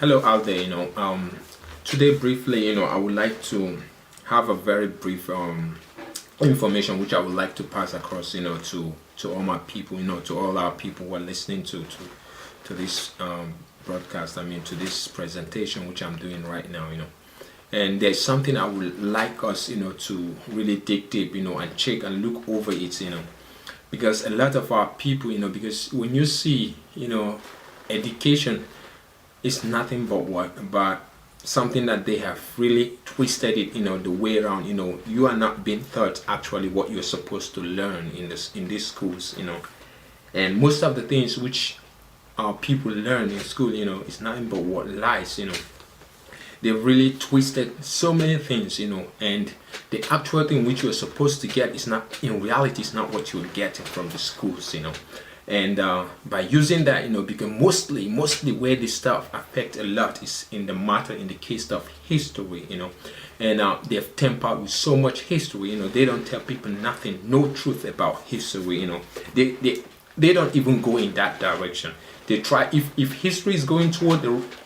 Hello out there. Today briefly, I would like to have a very brief information which I would like to pass across, to all my people, to all our people who are listening to this broadcast. I mean, to this presentation which I'm doing right now. And there's something I would like us, to really dig deep, and check and look over it, because a lot of our people, because when you see, education is nothing but something that they have really twisted it, the way around. You are not being taught actually what you're supposed to learn in these schools, and most of the things which our people learn in school, is nothing but what lies, They've really twisted so many things, and the actual thing which you're supposed to get is not, in reality, is not what you're getting from the schools, And by using that, because mostly where this stuff affect a lot is in the case of history, and they've tempered with so much history, they don't tell people nothing, no truth about history, they don't even go in that direction. They try, if history is going toward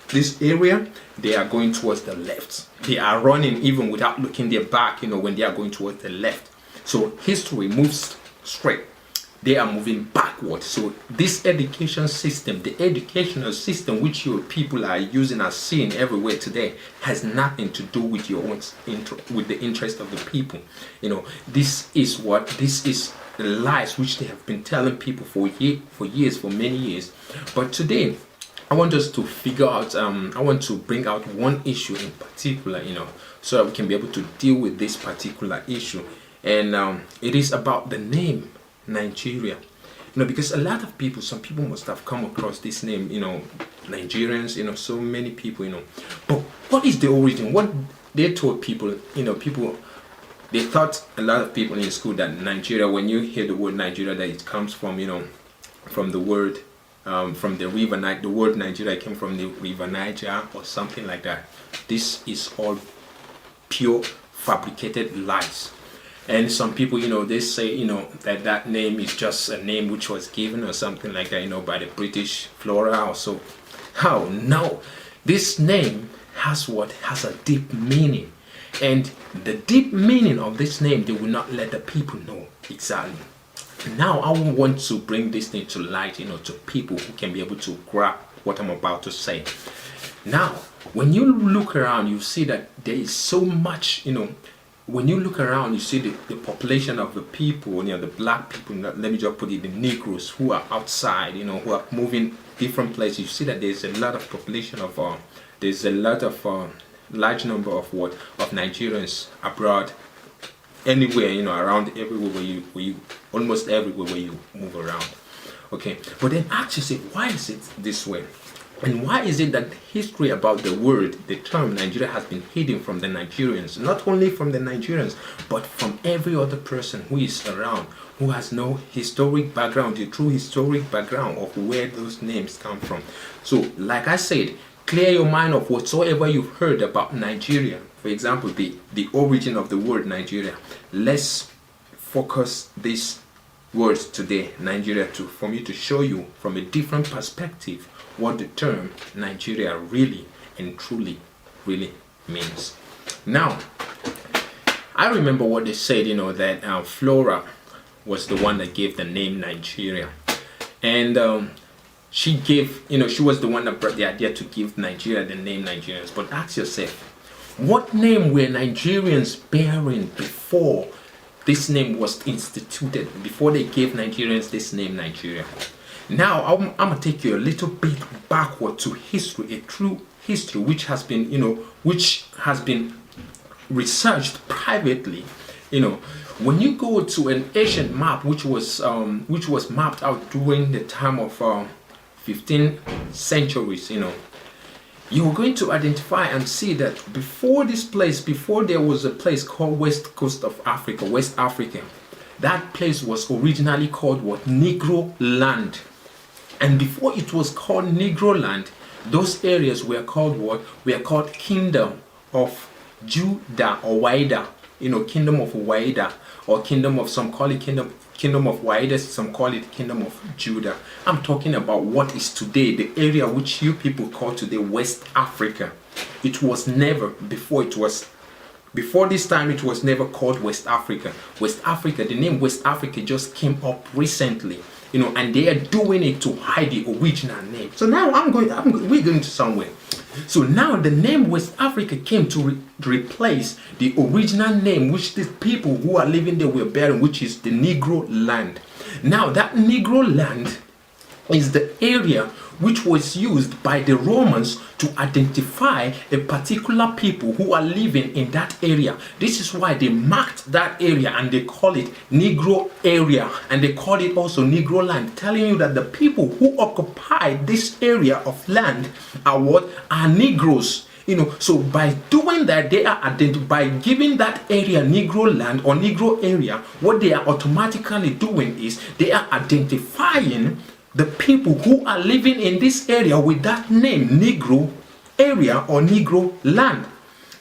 this area, they are going towards the left. They are running even without looking their back, when they are going towards the left. So history moves straight. They are moving backward. So this education system, the educational system which your people are using, are seeing everywhere today, has nothing to do with your own with the interest of the people. This is the lies which they have been telling people for many years. But today, I want us to figure out, I want to bring out one issue in particular, so that we can be able to deal with this particular issue. And it is about the name Nigeria. Because a lot of people, some people must have come across this name, Nigerians, so many people, But what is the origin? What they told people, they thought, a lot of people in school, that Nigeria, when you hear the word Nigeria, that it comes from, from the word, from the river Niger. The word Nigeria came from the river Niger or something like that. This is all pure fabricated lies. And some people, they say, that name is just a name which was given or something like that, by the British flora or so. How? No. This name has a deep meaning. And the deep meaning of this name, they will not let the people know exactly. Now, I want to bring this thing to light, to people who can be able to grab what I'm about to say. Now, when you look around, you see that there is so much, when you look around, you see the population of the people, the black people, let me just put it, the Negroes who are outside, who are moving different places. You see that there's a lot of population of, large number of Nigerians abroad, anywhere, around everywhere where you almost everywhere where you move around. Okay, but then ask yourself, why is it this way? And why is it that the history about the term Nigeria has been hidden from the Nigerians? Not only from the Nigerians, but from every other person who is around, who has no historic background, the true historic background of where those names come from. So, like I said, clear your mind of whatsoever you've heard about Nigeria. For example, the origin of the word Nigeria. Let's focus these words today, Nigeria, for me to show you from a different perspective what the term Nigeria really and truly really means. Now, I remember what they said, that Flora was the one that gave the name Nigeria. And she was the one that brought the idea to give Nigeria the name Nigerians. But ask yourself, what name were Nigerians bearing before this name was instituted, before they gave Nigerians this name Nigeria? Now, I'm going to take you a little bit backward to history, a true history which has been, researched privately. When you go to an ancient map which was mapped out during the time of 15th centuries, you're going to identify and see that before there was a place called West Coast of Africa, West Africa, that place was originally called Negro Land. And before it was called Negro Land, those areas were called Kingdom of Judah or Waida, kingdom of Waida, or kingdom of, some call it kingdom of Waida, some call it kingdom of Judah. I'm talking about what is today the area which you people call today West Africa. It was never, before this time, it was never called West Africa. West Africa, the name West Africa just came up recently, and they are doing it to hide the original name. So now we're going to somewhere. So now the name West Africa came to replace the original name which the people who are living there were bearing, which is the Negro land. Now that Negro land is the area which was used by the Romans to identify a particular people who are living in that area. This is why they marked that area and they call it Negro Area, and they call it also Negro land, telling you that the people who occupy this area of land are Negroes. So by doing that, they are by giving that area Negro land or Negro area, what they are automatically doing is they are identifying the people who are living in this area with that name, Negro area or Negro land.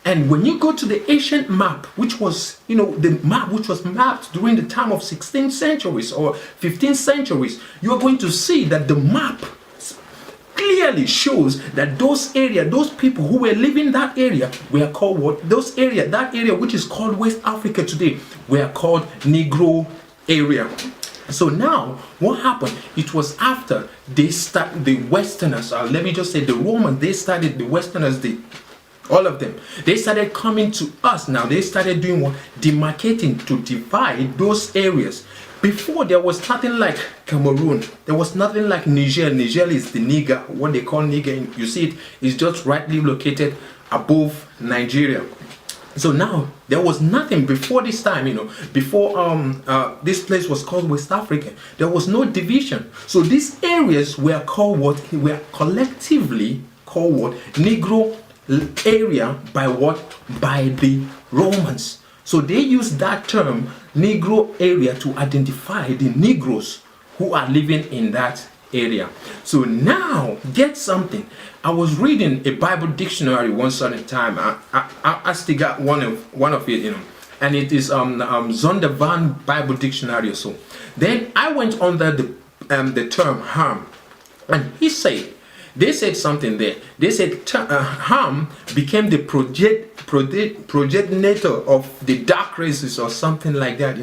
And when you go to the ancient map, which was, the map which was mapped during the time of 16th centuries or 15th centuries, you are going to see that the map clearly shows that those people who were living in that area were called what? That area which is called West Africa today were called Negro area. So now, what happened? It was after they started, the Westerners, let me just say the Romans, the Westerners, all of them, they started coming to us. Now they started doing what? Demarcating, to divide those areas. Before, there was nothing like Cameroon. There was nothing like Niger. Niger is the Niger, what they call Niger. You see it is just rightly located above Nigeria. So now there was nothing before this time, before this place was called West Africa. There was no division. So these areas were called what? Were collectively called what? Negro area by what? By the Romans. So they used that term Negro area to identify the Negroes who are living in that area. So now, get something. I was reading a Bible dictionary one certain time. I still got one of it, and it is Zondervan Bible Dictionary or so. Then I went under the term Ham, and they said something there. They said Ham became the progenitor of the dark races or something like that,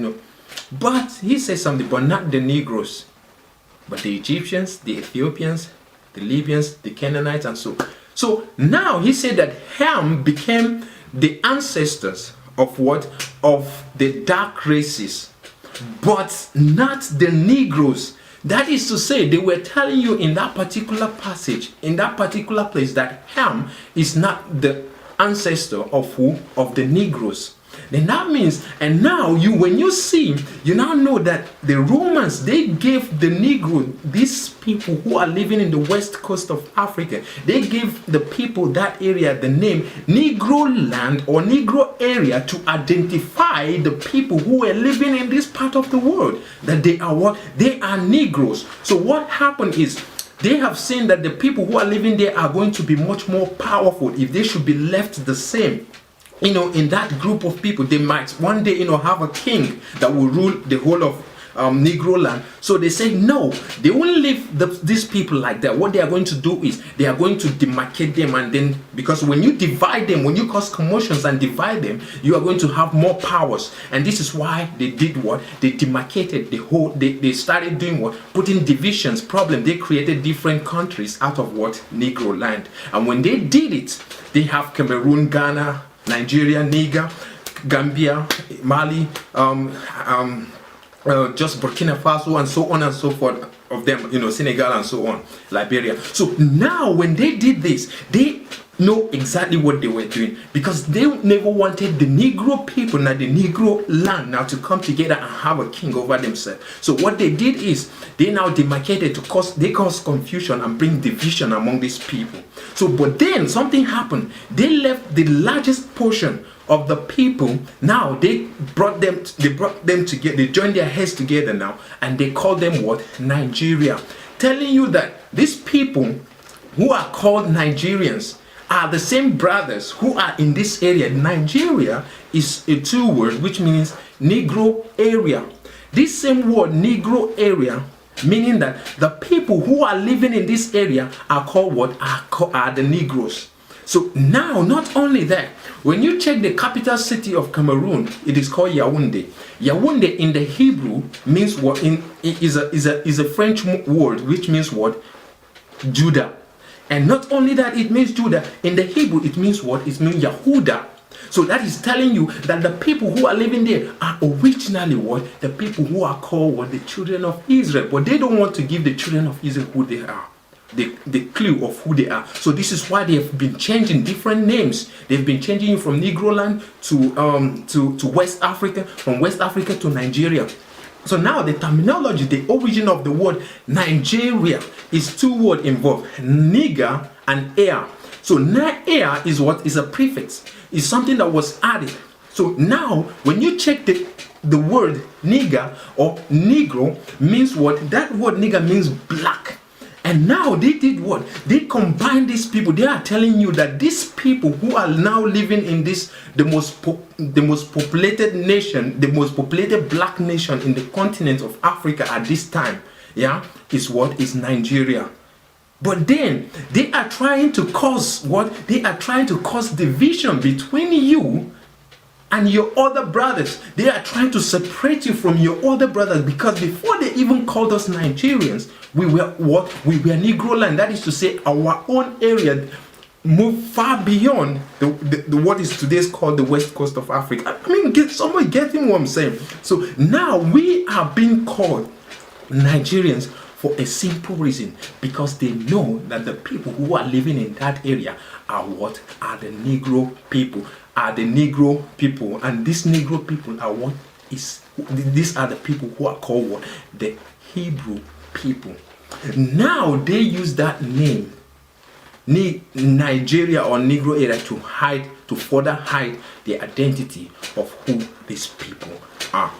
But he said something, but not the Negroes. But the Egyptians, the Ethiopians, the Libyans, the Canaanites, and so. So now he said that Ham became the ancestors of what? Of the dark races, but not the Negroes. That is to say, they were telling you in that particular passage, in that particular place, that Ham is not the ancestor of who? Of the Negroes. Then that means, and now when you see, you now know that the Romans, they gave the Negro, these people who are living in the west coast of Africa, they gave the people that area the name Negro land or Negro area to identify the people who were living in this part of the world, that they are what? They are Negroes. So what happened is, they have seen that the people who are living there are going to be much more powerful if they should be left the same. In that group of people, they might one day, have a king that will rule the whole of Negro land. So they say no, they won't leave these people like that. What they are going to do is they are going to demarcate them, and then, because when you divide them, when you cause commotions and divide them, you are going to have more powers. And this is why they did what? They demarcated the whole. They started doing what? Putting divisions, problem. They created different countries out of what? Negro land. And when they did it, they have Cameroon, Ghana, Nigeria, Niger, Gambia, Mali, just Burkina Faso, and so on and so forth of them, Senegal and so on, Liberia. So now when they did this, they know exactly what they were doing, because they never wanted the Negro people, now the Negro land, now to come together and have a king over themselves. So what they did is they now demarcated to cause confusion and bring division among these people. So but then something happened. They left the largest portion of the people. Now they brought them together. They joined their heads together now, and they called them what? Nigeria, telling you that these people who are called Nigerians are the same brothers who are in this area. Nigeria is a two word which means Negro Area. This same word Negro Area, meaning that the people who are living in this area are called what? Are the Negroes. So now, not only that, when you check the capital city of Cameroon, it is called Yaoundé. Yaoundé in the Hebrew means what? Is a French word which means what? Judah. And not only that, it means Judah. In the Hebrew, it means what? It means Yahuda. So that is telling you that the people who are living there are originally what? The people who are called what? The children of Israel. But they don't want to give the children of Israel who they are. The clue of who they are. So this is why they have been changing different names. They've been changing from Negro land to West Africa, from West Africa to Nigeria. So now the terminology, the origin of the word Nigeria is two words involved, nigger and air. So air is what? Is a prefix. It's something that was added. So now when you check the word nigger or negro means what? That word nigger means black. And now they did what? They combined these people. They are telling you that these people who are now living in this, the most populated nation, the most populated black nation in the continent of Africa at this time, yeah, is what? Is Nigeria. But then they are trying to cause what? They are trying to cause division between you and your other brothers. They are trying to separate you from your other brothers, because before they even called us Nigerians, we were what? We were Negro land. That is to say, our own area moved far beyond the what is today called the west coast of Africa. I mean, somebody getting what I'm saying? So now we are being called Nigerians for a simple reason, because they know that the people who are living in that area are what? Are the Negro people. Are the Negro people. And these Negro people are what? These are the people who are called what? The Hebrew people. Now they use that name, Nigeria or Negro Area, to further hide the identity of who these people are.